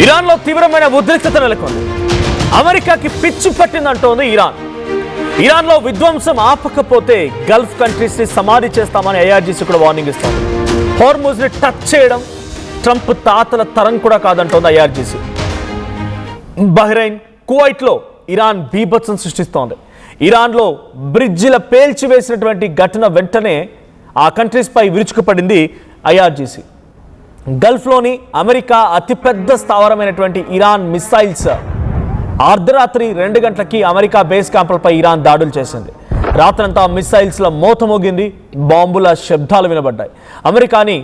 ఇరాన్లో తీవ్రమైన ఉద్రిక్తత నెలకొంది. అమెరికాకి పిచ్చి పట్టిందంటోంది ఇరాన్లో విధ్వంసం ఆపకపోతే గల్ఫ్ కంట్రీస్ ని సమాధి చేస్తామని ఐఆర్జీసీ కూడా వార్నింగ్ ఇస్తోంది. హార్ముజ్ ని టచ్ చేయడం ట్రంప్ తాతల తరం కూడా కాదంటోంది ఐఆర్జీసీ. బహ్రెయిన్, కువైట్ లో ఇరాన్ బీభత్సం సృష్టిస్తోంది. ఇరాన్లో బ్రిడ్జిల పేల్చివేసినటువంటి ఘటన వెంటనే ఆ కంట్రీస్ పై విరుచుకుపడింది ఐఆర్జీసీ. గల్ఫ్లోని అమెరికా అతిపెద్ద స్థావరమైనటువంటి ఇరాన్ మిసైల్స్ అర్ధరాత్రి 2 గంటలకి అమెరికా బేస్ క్యాంపులపై ఇరాన్ దాడులు చేసింది. రాత్రంతా మిసైల్స్ల మోత మోగింది, బాంబుల శబ్దాలు వినబడ్డాయి. అమెరికాని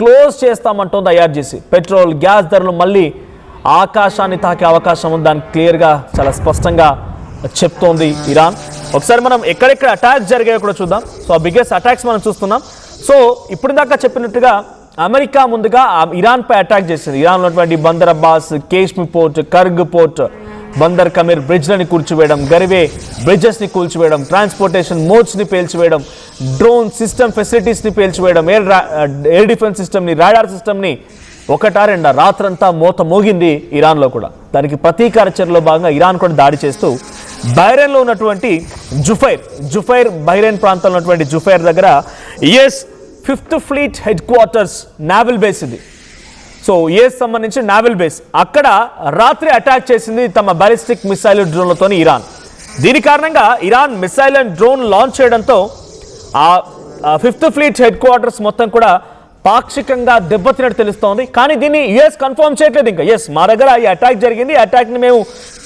క్లోజ్ చేస్తామంటోంది ఐఆర్జీసీ. పెట్రోల్, గ్యాస్ ధరలు మళ్ళీ ఆకాశాన్ని తాకే అవకాశం ఉందని క్లియర్గా చాలా స్పష్టంగా చెప్తోంది ఇరాన్. ఒకసారి మనం ఎక్కడెక్కడ అటాక్స్ జరిగాయో కూడా చూద్దాం. సో ఆ బిగ్గెస్ట్ అటాక్స్ మనం చూస్తున్నాం. సో ఇప్పుడు దాకా చెప్పినట్టుగా అమెరికా ముందుగా ఇరాన్ పై అటాక్ చేసింది. ఇరాన్ ఉన్నటువంటి Bandar Abbas, Qeshm port, Kharg port, Bandar Khamir బ్రిడ్జ్లని కూల్చివేయడం, గరివే బ్రిడ్జెస్ని కూల్చివేయడం, ట్రాన్స్పోర్టేషన్ మోడ్స్ని పేల్చివేయడం, డ్రోన్ సిస్టమ్ ఫెసిలిటీస్ని పేల్చివేయడం, ఎయిర్ డిఫెన్స్ సిస్టమ్ని, రాడార్ సిస్టమ్ని ఒకటా రెండా రాత్రంతా మోత మోగింది ఇరాన్లో కూడా. దానికి ప్రతీకార చర్యలో భాగంగా ఇరాన్ కూడా దాడి చేస్తూ బహ్రెయిన్లో ఉన్నటువంటి జుఫైర్ బహ్రెయిన్ ప్రాంతంలో ఉన్నటువంటి జుఫైర్ దగ్గర US 5th fleet headquarters naval base ఇది. సో యుఎస్ సంబంధించి నావల్ బేస్ అక్కడ రాత్రి అటాక్ చేసింది తమ బాలిస్టిక్ మిసైల్ డ్రోన్లతో ఇరాన్. దీని కారణంగా Iran missile and drone launch చేయడంతో ఆ 5th ఫ్లీట్ హెడ్ క్వార్టర్స్ మొత్తం కూడా పాక్షికంగా దెబ్బతిన్నట్టు తెలుస్తోంది. కానీ దీన్ని యుఎస్ కన్ఫర్మ్ చేయట్లేదు. ఇంకా ఎస్ మా దగ్గర ఈ అటాక్ జరిగింది, ఈ అటాక్ని మేము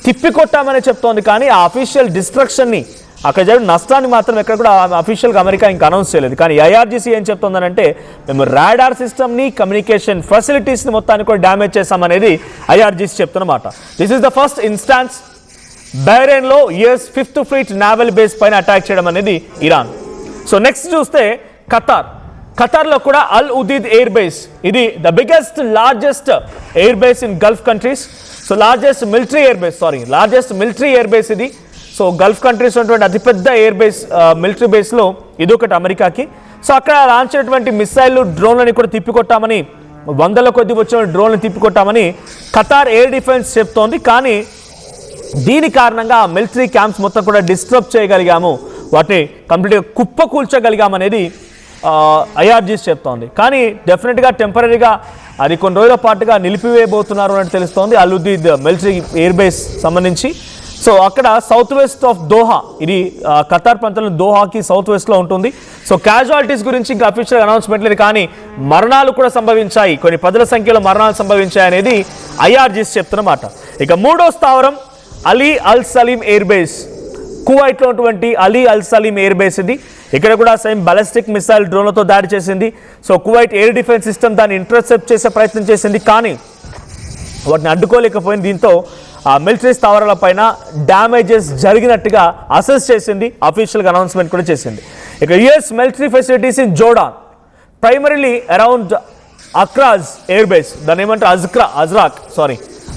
తిప్పికొట్టామని చెప్తోంది. కానీ ఆ అఫీషియల్ డిస్ట్రక్షన్ని, అక్కడ జరిగిన నష్టాన్ని మాత్రం ఎక్కడ కూడా అఫీషియల్గా అమెరికా ఇంకా అనౌన్స్ చేయలేదు. కానీ ఐఆర్జీసీ ఏం చెప్తోందనంటే మేము రాడార్ సిస్టమ్ని, కమ్యూనికేషన్ ఫెసిలిటీస్ని మొత్తాన్ని కూడా డ్యామేజ్ చేస్తామనేది ఐఆర్జీసీ చెప్తున్నమాట. This is the first instance బహ్రెయిన్లో US 5th fleet naval base పైన అటాక్ చేయడం అనేది ఇరాన్. సో నెక్స్ట్ చూస్తే ఖతార్లో కూడా అల్ ఉదీద్ ఎయిర్ బేస్, ఇది the biggest largest air base in Gulf countries. So largest military air base ఇది. So Gulf countries ఉన్నటువంటి అతిపెద్ద ఎయిర్ బేస్, మిలిటరీ బేస్లో ఇది ఒకటి అమెరికాకి. సో అక్కడ లాంచ్ అయినటువంటి మిసైళ్ళు, డ్రోన్లని కూడా తిప్పికొట్టామని, 100ల కొద్ది వచ్చిన డ్రోన్లను తిప్పికొట్టామని ఖతార్ ఎయిర్ డిఫెన్స్ చెప్తోంది. కానీ దీని కారణంగా మిలిటరీ క్యాంప్స్ మొత్తం కూడా డిస్టర్బ్ చేయగలిగాము, వాటిని కంప్లీట్గా కుప్పకూల్చగలిగామనేది ఐఆర్జీసీ చెప్తోంది. కానీ డెఫినెట్గా టెంపరీగా అది కొన్ని రోజుల పాటుగా నిలిపివేయబోతున్నారు అని తెలుస్తోంది అల్ ఉదీద్ మిలిటరీ ఎయిర్ బేస్ సంబంధించి. సో అక్కడ సౌత్ వెస్ట్ ఆఫ్ దోహా, ఇది ఖతార్ ప్రాంతంలో దోహాకి సౌత్ వెస్ట్లో ఉంటుంది. సో క్యాజువాలిటీస్ గురించి ఇంకా అఫీషియల్ అనౌన్స్మెంట్ లేదు, కానీ మరణాలు కూడా సంభవించాయి, కొన్ని 10ల సంఖ్యలో మరణాలు సంభవించాయి అనేది ఐఆర్జీసీ చెప్తున్నమాట. ఇక మూడో స్థావరం అలీ అల్ సలీం ఎయిర్ బేస్, కువైట్లో ఉన్నటువంటి అలీ అల్ సలీం ఎయిర్ బేస్ ఇది. ఇక్కడ కూడా సేమ్ బాలిస్టిక్ మిసైల్ డ్రోన్లతో దాడి చేసింది. So Kuwait air defence system దాన్ని ఇంటర్సెప్ట్ చేసే ప్రయత్నం చేసింది, కానీ వాటిని అడ్డుకోలేకపోయింది. దీంతో ఆ మిలిటరీ స్థావరాల పైన డ్యామేజెస్ జరిగినట్టుగా అసెస్ చేసింది, అఫీషియల్గా అనౌన్స్మెంట్ కూడా చేసింది. ఇక US military facilities in Jordan, primarily around అక్రాజ్ ఎయిర్ బేస్, దాన్ని ఏమంటారు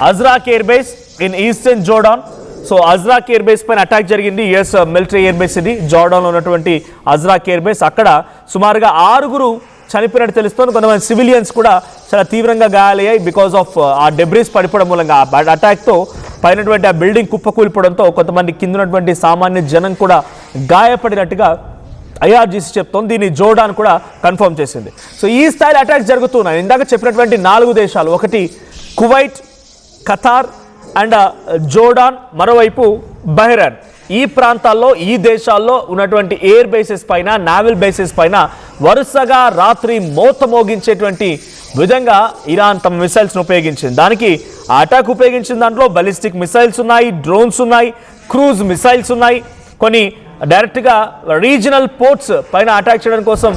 Azraq air base in eastern Jordan. So Azraq air base పైన అటాక్ జరిగింది. యుఎస్ మిలిటరీ ఎయిర్ బేస్ ఇది, జోర్డాన్లో ఉన్నటువంటి అజ్రాక్ ఎయిర్ బేస్. అక్కడ సుమారుగా 6 చనిపోయినట్టు తెలుస్తోంది. కొంతమంది సివిలియన్స్ కూడా చాలా తీవ్రంగా గాయాలయ్యాయి బికాస్ ఆఫ్ ఆ డెబ్రీస్ పడిపోవడం మూలంగా. ఆ అటాక్తో పైనటువంటి ఆ బిల్డింగ్ కుప్పకూలిపోవడంతో కొంతమంది కింద ఉన్నటువంటి సామాన్య జనం కూడా గాయపడినట్టుగా ఐఆర్జీసీ చెప్తోంది. దీన్ని జోర్డాన్ కూడా కన్ఫర్మ్ చేసింది. సో ఈ స్థాయిలో అటాక్స్ జరుగుతున్నాయి. ఇందాక చెప్పినటువంటి 4 దేశాలు, ఒకటి కువైట్, ఖతార్ అండ్ జోర్డాన్, మరోవైపు బహ్రెయిన్. ఈ ప్రాంతాల్లో, ఈ దేశాల్లో ఉన్నటువంటి ఎయిర్ బేసెస్ పైన, నావల్ బేసెస్ పైన వరుసగా రాత్రి మోత మోగించేటువంటి విధంగా ఇరాన్ తమ మిసైల్స్ను ఉపయోగించింది. దానికి ఆ అటాక్ ఉపయోగించిన దాంట్లో బాలిస్టిక్ మిసైల్స్ ఉన్నాయి, డ్రోన్స్ ఉన్నాయి, క్రూజ్ మిసైల్స్ ఉన్నాయి. కొన్ని డైరెక్ట్గా రీజనల్ పోర్ట్స్ పైన అటాక్ చేయడం కోసం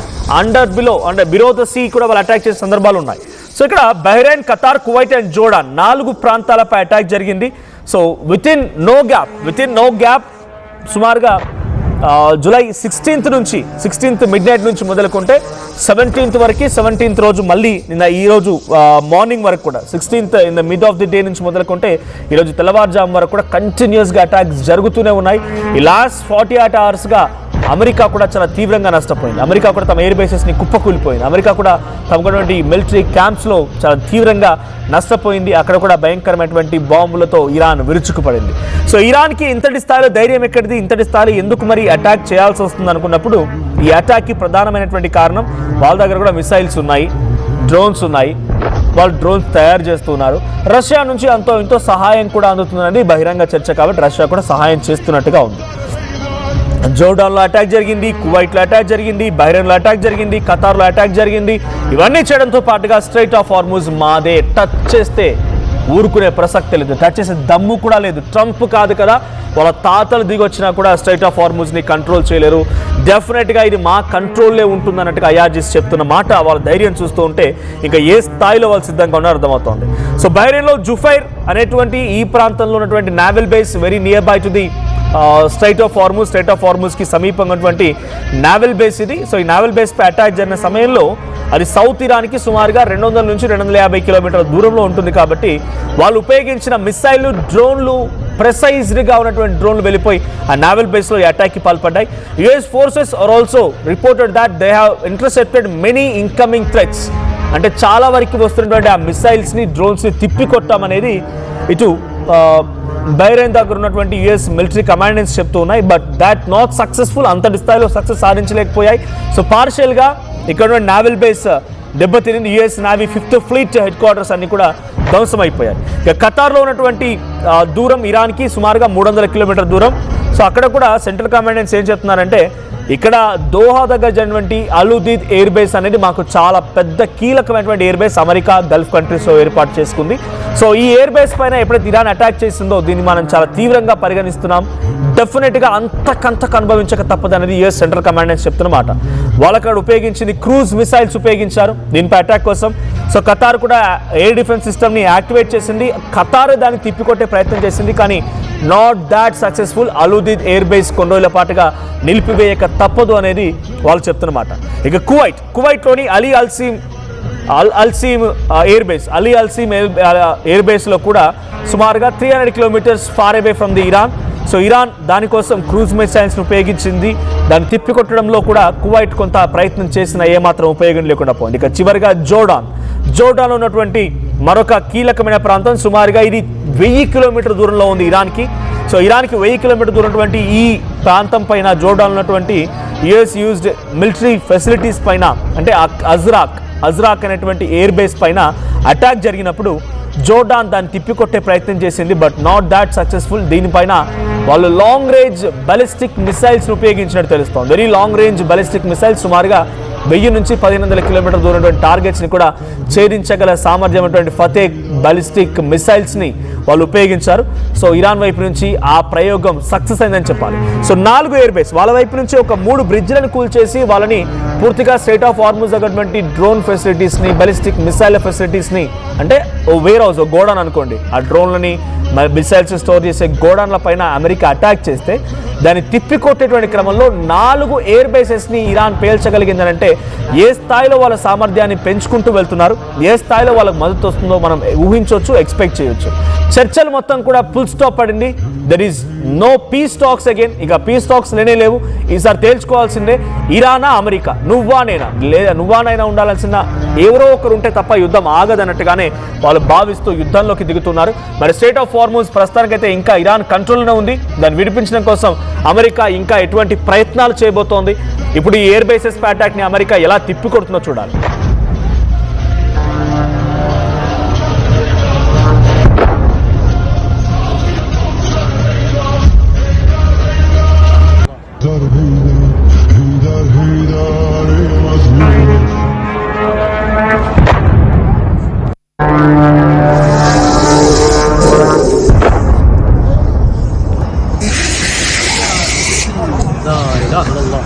బిలో ద సీ కూడా వాళ్ళు అటాక్ చేసే సందర్భాలు ఉన్నాయి. సో ఇక్కడ Bahrain, Qatar, Kuwait and Jordan 4 ప్రాంతాలపై అటాక్ జరిగింది. So within no gap సుమారుగా జూలై 16th మిడ్ నైట్ నుంచి మొదలుకుంటే 17th వరకు, 17th రోజు మళ్ళీ ఈరోజు మార్నింగ్ వరకు కూడా 16th in the mid of the day నుంచి మొదలుకుంటే ఈరోజు తెల్లవారుజాము వరకు కూడా కంటిన్యూస్గా అటాక్స్ జరుగుతూనే ఉన్నాయి. ఈ లాస్ట్ 48 hours అమెరికా కూడా చాలా తీవ్రంగా నష్టపోయింది. అమెరికా కూడా తమ ఎయిర్ బేసెస్ని కుప్పకూలిపోయింది. అమెరికా కూడా తమకున్నటువంటి మిలిటరీ క్యాంప్స్లో చాలా తీవ్రంగా నష్టపోయింది. అక్కడ కూడా భయంకరమైనటువంటి బాంబులతో ఇరాన్ విరుచుకుపడింది. సో ఇరాన్కి ఇంతటి స్థాయిలో ధైర్యం ఎక్కడిది, ఇంతటి స్థాయిలో ఎందుకు మరి అటాక్ చేయాల్సి వస్తుంది అనుకున్నప్పుడు ఈ అటాక్కి ప్రధానమైనటువంటి కారణం వాళ్ళ దగ్గర కూడా మిసైల్స్ ఉన్నాయి, డ్రోన్స్ ఉన్నాయి. వాళ్ళు డ్రోన్స్ తయారు చేస్తున్నారు. రష్యా నుంచి అంతో ఇంతో సహాయం కూడా అందుతుందని బహిరంగ చర్చ, కాబట్టి రష్యా కూడా సహాయం చేస్తున్నట్టుగా ఉంది. జోర్డాన్లో అటాక్ జరిగింది, కువైట్లో అటాక్ జరిగింది, బహ్రెయిన్లో అటాక్ జరిగింది, ఖతార్లో అటాక్ జరిగింది. ఇవన్నీ చేయడంతో పాటుగా స్ట్రైట్ ఆఫ్ హార్ముజ్ మాదే, టచ్ చేస్తే ఊరుకునే ప్రసక్తి లేదు, టచ్ చేసే దమ్ము కూడా లేదు. ట్రంప్ కాదు కదా, వాళ్ళ తాతలు దిగొచ్చినా కూడా స్ట్రైట్ ఆఫ్ హార్ముజ్ని కంట్రోల్ చేయలేరు. డెఫినెట్గా ఇది మా కంట్రోల్లో ఉంటుందన్నట్టుగా ఐఆర్జీసీ చెప్తున్న మాట, వాళ్ళ ధైర్యం చూస్తూ ఉంటే ఇంకా ఏ స్థాయిలో వాళ్ళు సిద్ధంగా ఉన్నారో అర్థమవుతోంది. సో బహ్రెయిన్లో జుఫైర్ అనేటువంటి ఈ ప్రాంతంలో ఉన్నటువంటి naval base very near by to the strait of హార్ముజ్కి సమీపంగా ఉన్నటువంటి నావల్ బేస్ ఇది. సో ఈ నావల్ బేస్పై అటాక్ జరిగిన సమయంలో అది సౌత్ ఇరాన్కి సుమారుగా 200 నుంచి 250 కిలోమీటర్ల దూరంలో ఉంటుంది. కాబట్టి వాళ్ళు ఉపయోగించిన మిసైళ్లు, డ్రోన్లు, ప్రెసైజ్డ్గా ఉన్నటువంటి డ్రోన్లు వెళ్ళిపోయి ఆ నావల్ బేస్లో ఈ అటాక్కి పాల్పడ్డాయి. US forces are also reported that they have intercepted many incoming threats. అంటే చాలా వరకు వస్తున్నటువంటి ఆ మిసైల్స్ని, డ్రోన్స్ని తిప్పికొట్టామనేది ఇటు బహ్రెయిన్ దగ్గర ఉన్నటువంటి యుఎస్ మిలిటరీ కమాండెంట్స్ చెప్తూ ఉన్నాయి. బట్ దాట్ నాట్ సక్సెస్ఫుల్, అంతటి స్థాయిలో సక్సెస్ సాధించలేకపోయాయి. సో పార్షియల్గా ఇక్కడ నావల్ బేస్ దెబ్బతినింది. US navy 5th fleet headquarters అన్ని కూడా ధ్వంసమైపోయాయి. ఇక ఖతార్లో ఉన్నటువంటి దూరం ఇరాన్కి సుమారుగా 300 కిలోమీటర్ దూరం. సో అక్కడ కూడా సెంట్రల్ కమాండెంట్స్ ఏం చెప్తున్నారంటే, ఇక్కడ దోహా దగ్గర జరిగినటువంటి అలుదీద్ ఎయిర్ బేస్ అనేది మాకు చాలా పెద్ద కీలకమైనటువంటి ఎయిర్ బేస్, అమెరికా గల్ఫ్ కంట్రీస్లో ఏర్పాటు చేసుకుంది. సో ఈ ఎయిర్ బేస్ పైన ఎప్పుడైతే ఇరాన్ అటాక్ చేసిందో దీన్ని మనం చాలా తీవ్రంగా పరిగణిస్తున్నాం. డెఫినెట్గా అంతకంతకు అనుభవించక తప్పదనేది యుఎస్ సెంట్రల్ కమాండెంట్స్ చెప్తున్నమాట. వాళ్ళు అక్కడ ఉపయోగించింది క్రూజ్ మిసైల్స్ ఉపయోగించారు దీనిపై అటాక్ కోసం. సో ఖతార్ కూడా ఎయిర్ డిఫెన్స్ సిస్టమ్ని యాక్టివేట్ చేసింది. ఖతార్ దాన్ని తిప్పికొట్టే ప్రయత్నం చేసింది, కానీ not that successful. Al Udeid air base కొన్ని రోజుల పాటుగా నిలిపివేయక తప్పదు అనేది వాళ్ళు చెప్తున్నమాట. ఇక కువైట్లోని అలీ అల్సీమ్ ఎయిర్ బేస్లో కూడా సుమారుగా 300 kilometres far away from the Iran. So Iran దానికోసం క్రూజ్ మిసైల్స్ని ఉపయోగించింది. దాన్ని తిప్పికొట్టడంలో కూడా కువైట్ కొంత ప్రయత్నం చేసిన ఏమాత్రం ఉపయోగం లేకుండా పోయింది. ఇక చివరిగా జోర్డాన్లో ఉన్నటువంటి మరొక కీలకమైన ప్రాంతం, సుమారుగా ఇది 1000 కిలోమీటర్ దూరంలో ఉంది ఇరాన్కి. సో ఇరాన్కి 1000 కిలోమీటర్ దూరం ఉన్నటువంటి ఈ ప్రాంతం పైన, జోర్డాన్ ఉన్నటువంటి యుఎస్ యూజ్డ్ మిలిటరీ ఫెసిలిటీస్ పైన, అంటే అజ్రాక్ అనేటువంటి ఎయిర్ బేస్ పైన అటాక్ జరిగినప్పుడు జోర్డాన్ దాన్ని తిప్పికొట్టే ప్రయత్నం చేసింది. But not that successful. దీనిపైన వాళ్ళు లాంగ్ రేంజ్ బాలిస్టిక్ మిసైల్స్ని ఉపయోగించినట్టు తెలుస్తోంది. Very long range ballistic missiles సుమారుగా 1000 నుంచి 1500 కిలోమీటర్ దూరం టార్గెట్స్ని కూడా ఛేదించగల సామర్థ్యం ఉన్నటువంటి ఫతేహ్ బాలిస్టిక్ మిసైల్స్ని వాళ్ళు ఉపయోగించారు. సో ఇరాన్ వైపు నుంచి ఆ ప్రయోగం సక్సెస్ అయిందని చెప్పాలి. సో 4 ఎయిర్ బేస్, వాళ్ళ వైపు నుంచి ఒక 3 బ్రిడ్జ్లను కూల్చేసి వాళ్ళని పూర్తిగా స్ట్రైట్ ఆఫ్ హార్ముజ్ అటువంటి డ్రోన్ ఫెసిలిటీస్ని, బాలిస్టిక్ మిసైల్ ఫెసిలిటీస్ని, అంటే ఓ వేర్ హౌస్, ఓ గోడౌన్ అనుకోండి, ఆ డ్రోన్లని మిసైల్స్ స్టోర్ చేసే గోడౌన్ల పైన అమెరికా అటాక్ చేస్తే దాన్ని తిప్పికొట్టేటువంటి క్రమంలో 4 ఎయిర్ బేసెస్ని ఇరాన్ పేల్చగలిగిందనంటే ఏ స్థాయిలో వాళ్ళ సామర్థ్యాన్ని పెంచుకుంటూ వెళ్తున్నారు, ఏ స్థాయిలో వాళ్ళకి మద్దతు వస్తుందో మనం ఊహించవచ్చు, ఎక్స్పెక్ట్ చేయొచ్చు. చర్చలు మొత్తం కూడా ఫుల్ స్టాప్ పడింది. There is no peace talks again. ఇక పీస్ టాక్స్ లేవు. ఈసారి తేల్చుకోవాల్సిందే, ఇరానా అమెరికా, నువ్వా నేనా, లేదా నువ్వానైనా ఉండాల్సిన ఎవరో ఒకరు ఉంటే తప్ప యుద్ధం ఆగదన్నట్టుగానే వాళ్ళు భావిస్తూ యుద్ధంలోకి దిగుతున్నారు. మరి స్ట్రైట్ ఆఫ్ హార్ముజ్ ప్రస్తుతానికైతే ఇంకా ఇరాన్ కంట్రోల్లోనే ఉంది. దాన్ని విడిపించడం కోసం అమెరికా ఇంకా ఎటువంటి ప్రయత్నాలు చేయబోతోంది. ఇప్పుడు ఈ ఎయిర్ బేసెస్ అటాక్ని అమెరికా ఎలా తిప్పికొడుతుందో చూడాలి. لا إله إلا الله.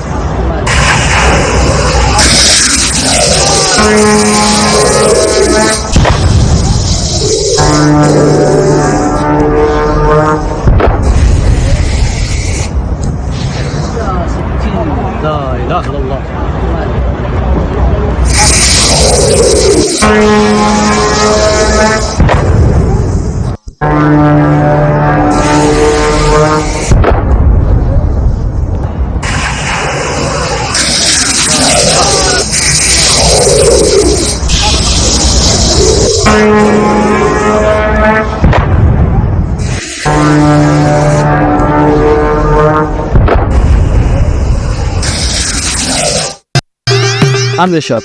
I'm Rishabh,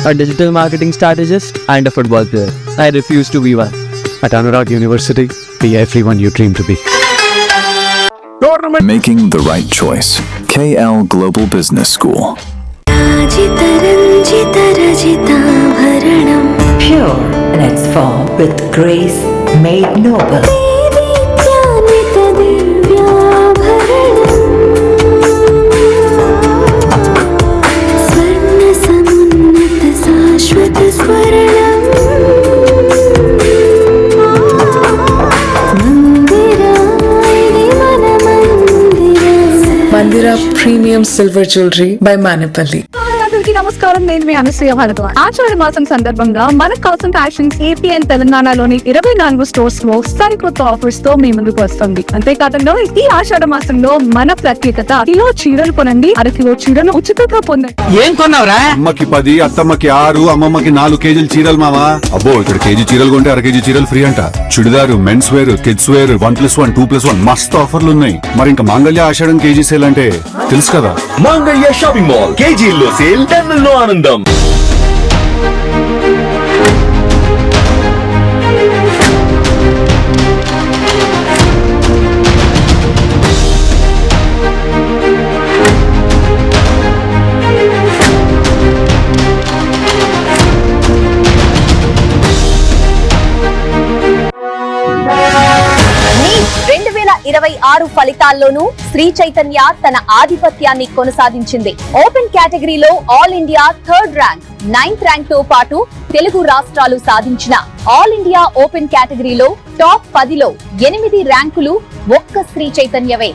a digital marketing strategist and a football player. I refuse to be one. At Anurag University, be everyone you dream to be. Making the right choice. KL Global Business School. Pure in its form with grace made noble. Mandira Premium Silver Jewelry by Manipali. అందరికీ నమస్కారం. నేను మీ అనసూయ భరద్వాజ్. ఆషాఢ మాసం సందర్భంగా మన కాసం fashions AP and తెలంగాణలోని 24 stores లో సరికొత్త offers తో మీ ముందుకు వస్తుంది. అంతేకాదంలో ఈ ఆషాఢ మాసంలో మన ప్రత్యేకత కిలో చీరలు కొనండి, అరకిలో చీరను ఉచితంగా పొందండి. ఏం కొన్నావురా? అమ్మకి 10, అత్తమ్మకి 6, అమ్మమ్మకి 4 కేజీలు చీరలు మావా. అబ్బో ఇక్కడ కేజీ చీరలు కొంటే అర కేజీ చీరలు ఫ్రీ అంట. Churidar, men's wear, kids wear 1+1, 2+1 మస్తు ఆఫర్లు ఉన్నాయి. మరి ఇంకా మాంగళ్య ఆషాఢం కేజీ సేల్ అంటే తెలుసు కదా. మాంగళ్య షాపింగ్ మాల్ కేజీల్లో సేల్, టన్నుల్లో ఆనందం. నీట్ 2026 ఫలితాల్లోనూ శ్రీ చైతన్య తన ఆధిపత్యాన్ని కొనసాగించింది. ఓపెన్ కేటగిరీలో all India 3rd rank, 9th rank తో పాటు తెలుగు రాష్ట్రాలు సాధించిన ఆల్ ఇండియా ఓపెన్ కేటగిరీలో టాప్ 10లో 8 ర్యాంకులు ఒక్క శ్రీ చైతన్యవే.